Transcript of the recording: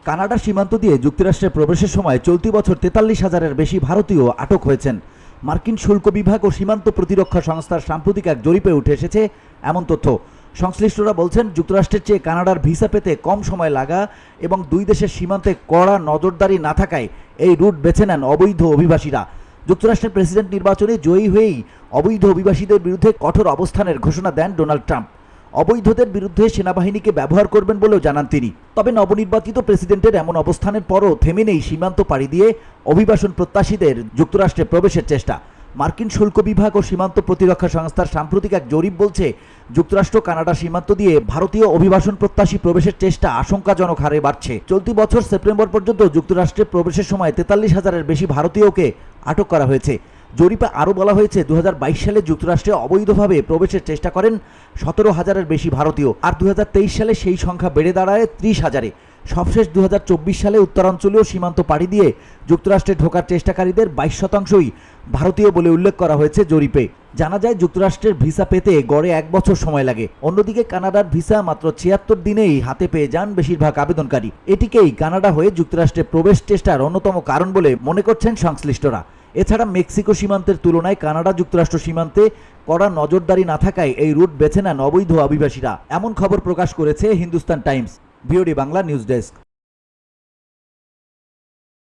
কানাডার সীমান্ত দিয়ে যুক্তরাষ্ট্রে প্রবেশের সময় চলতি বছর ৪৩,০০০-এর বেশি ভারতীয় আটক হয়েছেন। মার্কিন শুল্ক বিভাগ ও সীমান্ত প্রতিরক্ষা সংস্থার সাম্প্রতিক এক জরিপে উঠে এসেছে এমন তথ্য। সংশ্লিষ্টরা বলছেন, যুক্তরাষ্ট্রের চেয়ে কানাডার ভিসা পেতে কম সময় লাগা এবং দুই দেশের সীমান্তে কড়া নজরদারি না থাকায় এই রুট বেছে নেন অবৈধ অভিবাসীরা। যুক্তরাষ্ট্রের প্রেসিডেন্ট নির্বাচনে জয়ী হয়েই অবৈধ অভিবাসীদের বিরুদ্ধে কঠোর অবস্থানের ঘোষণা দেন ডোনাল্ড ট্রাম্প। অবৈধদের বিরুদ্ধে সেনাবাহিনীকে ব্যবহার করবেন বলেও জানান তিনি। তবে নবনির্বাচিত প্রেসিডেন্টের এমন অবস্থানের পরও থেমে নেই সীমান্ত পাড়ি দিয়ে অভিবাসন প্রত্যাশীদের যুক্তরাষ্ট্রে প্রবেশের চেষ্টা। মার্কিন শুল্ক বিভাগ ও সীমান্ত প্রতিরক্ষা সংস্থার সাম্প্রতিক এক জরিপ বলছে, যুক্তরাষ্ট্র কানাডা সীমান্ত দিয়ে ভারতীয় অভিবাসন প্রত্যাশী প্রবেশের চেষ্টা আশঙ্কাজনক হারে বাড়ছে। চলতি বছর সেপ্টেম্বর পর্যন্ত যুক্তরাষ্ট্রে প্রবেশের সময় ৪৩,০০০-এর বেশি ভারতীয়কে আটক করা হয়েছে। জরিপে আরও বলা হয়েছে, ২০২২ সালে যুক্তরাষ্ট্রে অবৈধভাবে প্রবেশের চেষ্টা করেন ১৭,০০০-এর বেশি ভারতীয়, আর ২০২৩ সালে সেই সংখ্যা বেড়ে দাঁড়ায় ৩০,০০০-এ। সবশেষ ২০২৪ সালে উত্তরাঞ্চলীয় সীমান্ত পাড়ি দিয়ে যুক্তরাষ্ট্রে ঢোকার চেষ্টাকারীদের ২২% ভারতীয় বলে উল্লেখ করা হয়েছে জরিপে। জানা যায়, যুক্তরাষ্ট্রের ভিসা পেতে গড়ে ১ বছর সময় লাগে। অন্যদিকে কানাডার ভিসা মাত্র ৭৬ দিনেই হাতে পেয়ে যান বেশিরভাগ আবেদনকারী। এটিকেই কানাডা হয়ে যুক্তরাষ্ট্রে প্রবেশ চেষ্টার অন্যতম কারণ বলে মনে করছেন সংশ্লিষ্টরা। এছাড়া মেক্সিকো সীমান্তের তুলনায় কানাডা যুক্তরাষ্ট্র সীমান্তে কড়া নজরদারি না থাকায় এই রুট বেছে নেন অবৈধ অভিবাসীরা, এমন খবর প্রকাশ করেছে Hindustan Times. VOD Bangla news desk.